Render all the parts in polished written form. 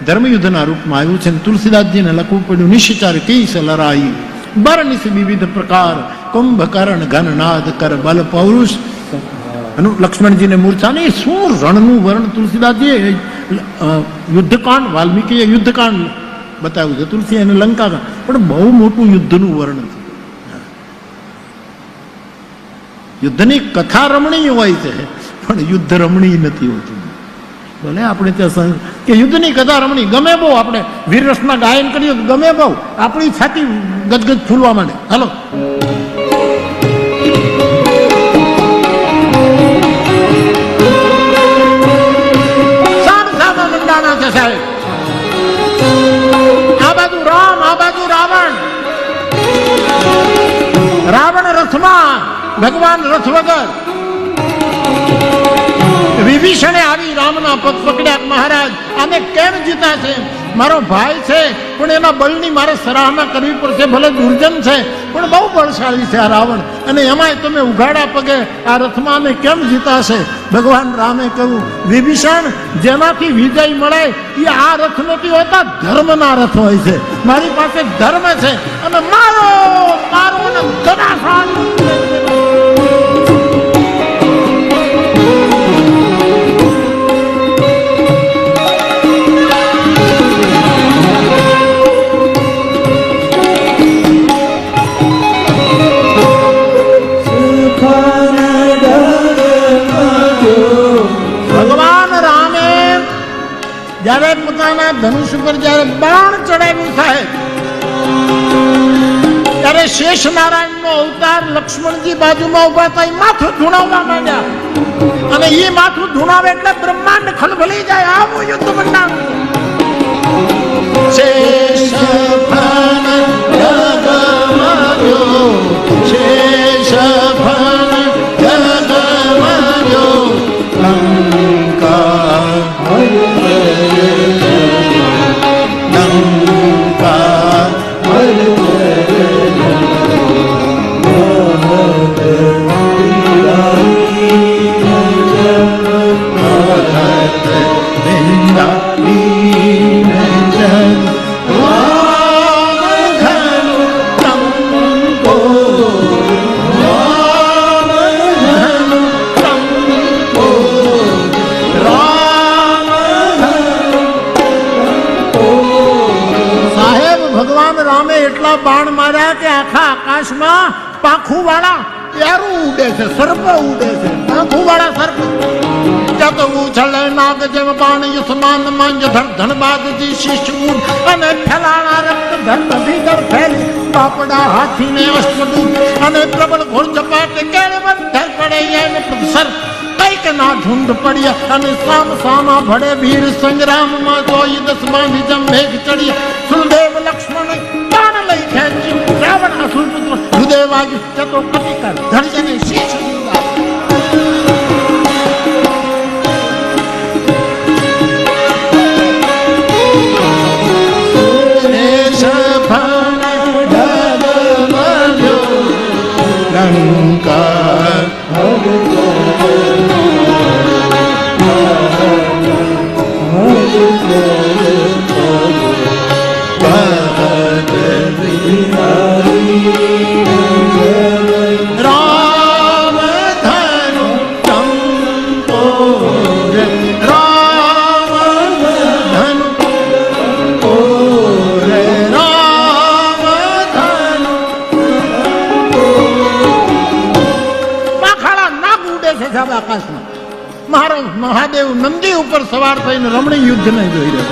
ધર્મયુદ્ધના રૂપમાં આવ્યું છે. તુલસીદાસજીને લખવું પડ્યું નિશ્ચાર કીસ લરાઈ બરનિસ વિવિધ પ્રકાર કુંભકર્ણ ઘનનાદ કર બલ પૌરુષ. લક્ષ્મણજીને મૂર્છા નહીં, શું રણનું વર્ણ તુલસીદાસજીએ યુદ્ધકાંડ, વાલ્મીકીએ યુદ્ધકાંડ બતાવ્યું છે, તુલસી અને લંકા, પણ બહુ મોટું યુદ્ધનું વર્ણન છે. યુદ્ધની કથા રમણીય હોય છે, પણ યુદ્ધ રમણીય નથી હોતું. ભલે આપણે ત્યાં કે યુદ્ધની કથા રમણી ગમે બહુ, આપણે વીર રસના ગાયન કરીએ તો ગમે બહુ, આપણી છાતી ગદગદ ફૂલવા માંડે. હાલો સામસામા મંડાણા છે સાહેબ. આ બાજુ રામ, આ બાજુ રાવણ. રાવણ રથમાં, ભગવાન રથ વગર. વિભીષણે આવી રામના પગ પકડ્યા. મહારાજ આને કેમ જીતા છે? મારો ભાઈ છે, પણ એના બળની મારે સરાહના કરવી પડશે. ભલે દુર્જન છે, પણ બહુ બળશાળી છે આ રાવણ, અને એમાંય તમે ઉઘાડા પગે આ રથમાં આને કેમ જીતાશે? ભગવાન રામે કહ્યું, વિભીષણ, જેનાથી વિજય મળે એ આ રથ નથી હોતા, ધર્મના રથ હોય છે. મારી પાસે ધર્મ છે, અને મારો મારો ગદાસાન. જયારે પોતાના ધનુષ ઉપર જયારે બાણ ચડાવ્યું થાય, ત્યારે શેષ નારાયણ નો અવતાર લક્ષ્મણજી બાજુમાં ઉભા થાય, માથું ધૂણાવવા માંડ્યા. અને એ માથું ધૂણાવે એટલે બ્રહ્માંડ ખલભલી જાય. આવું યુદ્ધ મંડાણ. શેષ ફણ જગમગ્યો, શેષ ફણ જગમગ્યો, લંકા બાણ માર્યા કે આખા આકાશમાં પાંખું વાળા એરું ઉડે છે, સર્પ ઉડે છે, પાંખું વાળા સર્પ. ત્યાં તો ઉછળે નાગ જેમ બાણ યુષ્માન માંજ ધનબાદજી શિષ્ય ઉડ, અને ફેલાણા રક્ત ધર્મ ભીતર ફેલી બાપડા હાથીને અશ્વદૂત, અને પ્રબળ ઘોર ચપાટ કેળે બંધર પડે એને સર કઈક ના ઝુંડ પડ્યા. અને સામ સામા ભડે વીર સંગ્રામમાં જોઈ દસ બાંધી જમ મેઘ ચડ્યા. સુરદેવ લક્ષ્મણ બાણ લઈ ખેંચ્યું, રાવણ અસુર પુત્ર હૃદય વાગ્યું. ચતો કટિકર ધણજને શીશ દીધા. મારો મહાદેવ નંદી ઉપર સવાર થઈને રમણીય યુદ્ધ ને જોઈ રહ્યો.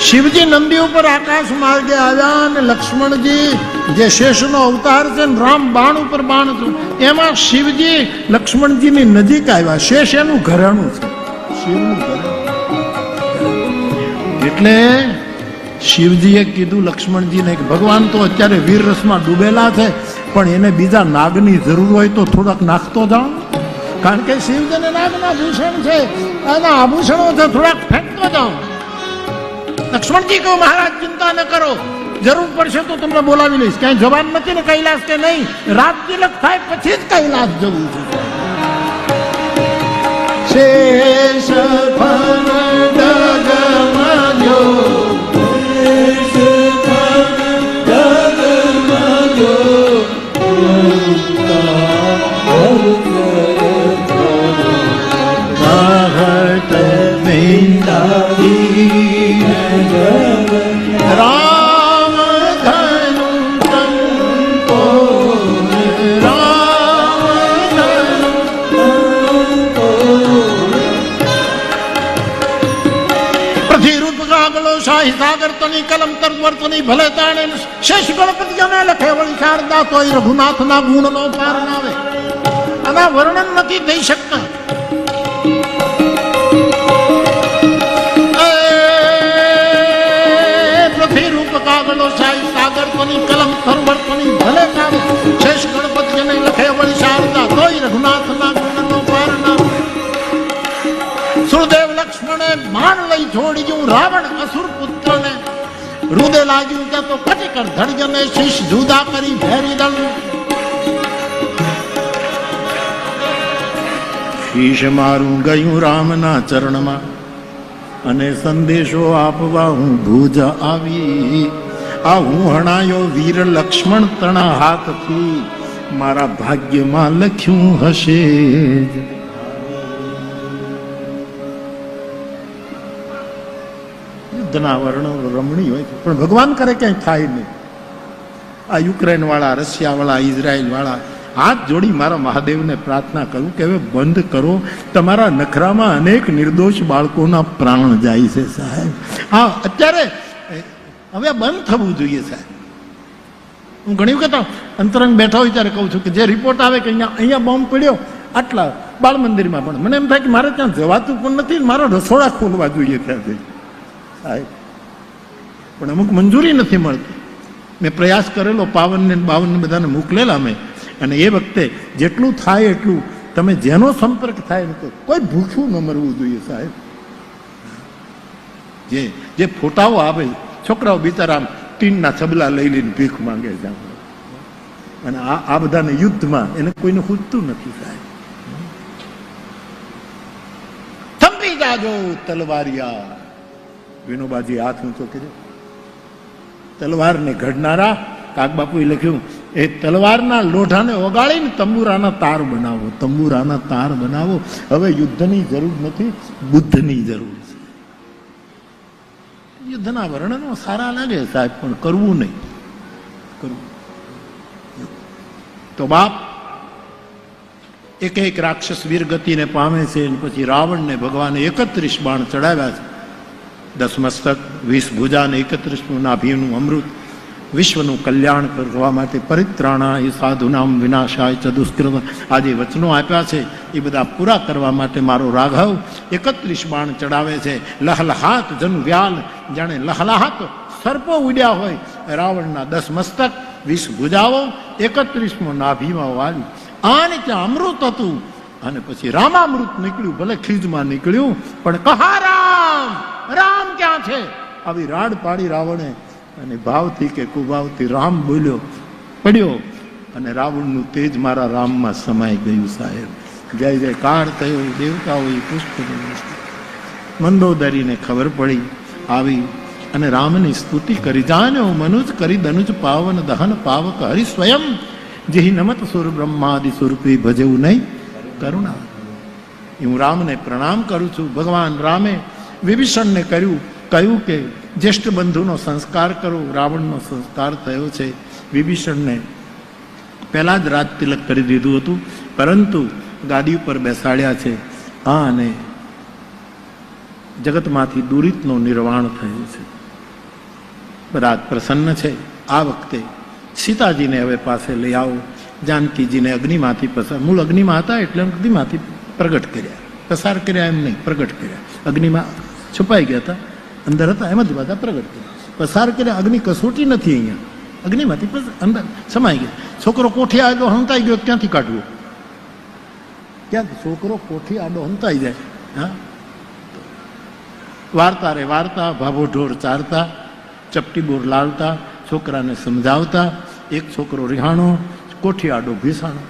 શિવજી નંદી ઉપર આકાશ માર્ગે આવ્યા, અને લક્ષ્મણજી જે શેષનો અવતાર છે ને રામ બાણ ઉપર બાણ હતું, એમાં શિવજી લક્ષ્મણજીની નજીક આવ્યા. શેષ એનું ઘરેણું છે, શિવનું ઘરેણું. એટલે શિવજીએ કીધું લક્ષ્મણજીને કે ભગવાન તો અત્યારે વીર રસમાં ડૂબેલા છે, પણ એને બીજા નાગની જરૂર હોય તો થોડાક નાખતો જાઓ, કારણ કે શિવજીને નાગના ભૂષણ છે, એના આભૂષણો છે, થોડાક ફેંકતો જાઓ. લક્ષ્મણજી કહો, મહારાજ ચિંતા ન કરો, જરૂર પડશે તો તમને બોલાવી લઈશ. ક્યાંય જવાન નથી ને કૈલાસ કે નહીં, રાત તિલક થાય પછી જ કૈલાસ જવું છે. શેષ ફન ડગમગ્યો રામ ધનુ તંતો રામ ધનુ પૃથ્વીરૂપ કાગલો શાહી સાગર તની કલમ તર્વર્તની ભલે તાણે શેષ ગણપતિ જને લખે વળી શારદા તોય રઘુનાથના ગુણનો પાર નાવે આના વર્ણન નથી થઈ શકતા. કાગલો શાહી સાગર કોની કલમ તરવર કોની ભલે કાવે શેષ ગણપતિ જને લખે વળી શારદા તોય રઘુનાથના ગુણનો પાર ના. સુરદેવ લક્ષ્મણે માન લઈ છોડ્યું રાવણ અસુર પુત્રને હૃદય લાગ્યું ત્યાં તો કટિકર ધડજને શીશ જુદા કરી ભેરી દળ શીશ મારું ગયું રામના ચરણમાં અને સંદેશો આપવા હું ભુજ આવી. આ હું હણાયો વીર લક્ષ્મણ તણા હાથથી મારા ભાગ્યમાં લખ્યું હશે. યુદ્ધના વર્ણો રમણીય હોય પણ ભગવાન કરે ક્યાંય થાય નહીં. આ યુક્રેન વાળા, રશિયા વાળા, ઇઝરાયલ વાળા હાથ જોડી મારા મહાદેવને પ્રાર્થના કરું કે હવે બંધ કરો, તમારા નખરામાં અનેક નિર્દોષ બાળકોના પ્રાણ જાય છે સાહેબ. હા, અત્યારે હવે બંધ થવું જોઈએ સાહેબ. હું ઘણી વખત અંતરંગ બેઠા હોય ત્યારે કહું છું કે જે રિપોર્ટ આવે કે અહીંયા બોમ્બ પડ્યો આટલા બાળ મંદિરમાં, પણ મને એમ થાય કે મારે ત્યાં જવાતું પણ નથી, મારા રસોડા ખોલવા જોઈએ ત્યાંથી સાહેબ. પણ અમુક મંજૂરી નથી મળતી. મેં પ્રયાસ કરેલો, 52 ને 52 બધાને મોકલેલા મેં, અને એ વખતે જેટલું થાય એટલું તમે જેનો સંપર્ક થાય ને તો કોઈ ભૂખ્યું ન મરવું જોઈએ સાહેબ. જે ફોટાઓ આવે છોકરાઓ બિચારા ટીનના છબલા લઈ લઈને ભીખ માંગે છે, અને આ બધાને યુદ્ધમાં એને કોઈને ખૂટતું નથી સાહેબ. થંભી જાજો તલવારિયા, વિનોબાજી હાથ ઊંચો કર્યો. તલવારને ઘડનારા કાગબાપુએ લખ્યું, એ તલવારના લોઢાને ઓગાળીને તંબુરાના તાર બનાવો, તંબુરાના તાર બનાવો. હવે યુદ્ધની જરૂર નથી, બુદ્ધની જરૂર છે. યુદ્ધના વર્ણનો સારા લાગે સાહેબ, પણ કરવું નહીં. કરવું તો બાપ એક રાક્ષસ વીરગતિને પામે છે, અને પછી રાવણને ભગવાને 31 બાણ ચડાવ્યા છે. 10 મસ્તક, 20 ભુજા અને 31 નાભીનું અમૃત વિશ્વનું કલ્યાણ કરવા માટે પરિત્રાણાય સાધુનામ વિનાશાય ચ દુષ્કૃત આ જે વચનો આપ્યા છે એ બધા પૂરા કરવા માટે મારો રાઘવ 31 બાણ ચડાવે છે. લહલહાત જન વ્યાલ, જાણે લહલહાત સર્પો ઉડ્યા હોય. રાવણના 10 મસ્તક, 20 ભુજાઓ, 31મો નાભીમાં વાલી. આને ત્યાં અમૃત હતું, અને પછી રામામૃત નીકળ્યું. ભલે ખીજમાં નીકળ્યું, પણ કહા રામ, રામ ક્યાં છે? આવી રાડ પાડી રાવણે, અને ભાવથી કે કુભાવથી રામ બોલ્યો, પડ્યો, અને રાવણનું તેજ મારા રામમાં સમાઈ ગયું સાહેબ. જય જયકાર થયો. દેવતાઓએ પુષ્પ મંદોદરીને ખબર પડી, આવી અને રામની સ્તુતિ કરી. જાન્યો મનુજ કરી દનુજ પાવન દહન પાવક હરિ સ્વયં, જેહી નમત સુર બ્રહ્માદિ સુરપી ભજવું નહીં કરુણા. હું રામને પ્રણામ કરું છું. ભગવાન રામે વિભીષણને કહ્યું કે જ્યેષ્ઠ બંધુનો સંસ્કાર કરો. રાવણનો સંસ્કાર થયો છે. વિભીષણને પહેલા જ રાજ તિલક કરી દીધું હતું, પરંતુ ગાદી ઉપર બેસાડ્યા છે. અને જગતમાંથી દુરિતનો નિર્વાણ થયો છે. બધા પ્રસન્ન છે. આ વખતે સીતાજીને હવે પાસે લઈ આવો. જાનકીજીને અગ્નિમાંથી પસાર, મૂળ અગ્નિમાં હતા એટલે અગ્નિમાંથી પ્રગટ કર્યા, પસાર કર્યા એમ નહીં, પ્રગટ કર્યા. અગ્નિમાં છુપાઈ ગયા હતા, અંદર હતા, એમ જ બધા પ્રગટ કર્યા, પસાર કર્યા. અગ્નિ કસોટી નથી અહીંયા, અગ્નિમાંથી અંદર સમાઈ ગયા. છોકરો કોઠી આડો હંતાઈ ગયો, ક્યાંથી કાઢવો? ક્યાંથી છોકરો કોઠી આડો હંતાઈ જાય? હા, વાર્તા રે વાર્તા, ભાભો ઢોર ચારતા, ચપટી બોર લાલતા, છોકરાને સમજાવતા. એક છોકરો રિહાણો, કોઠી આડો ભીસાણો.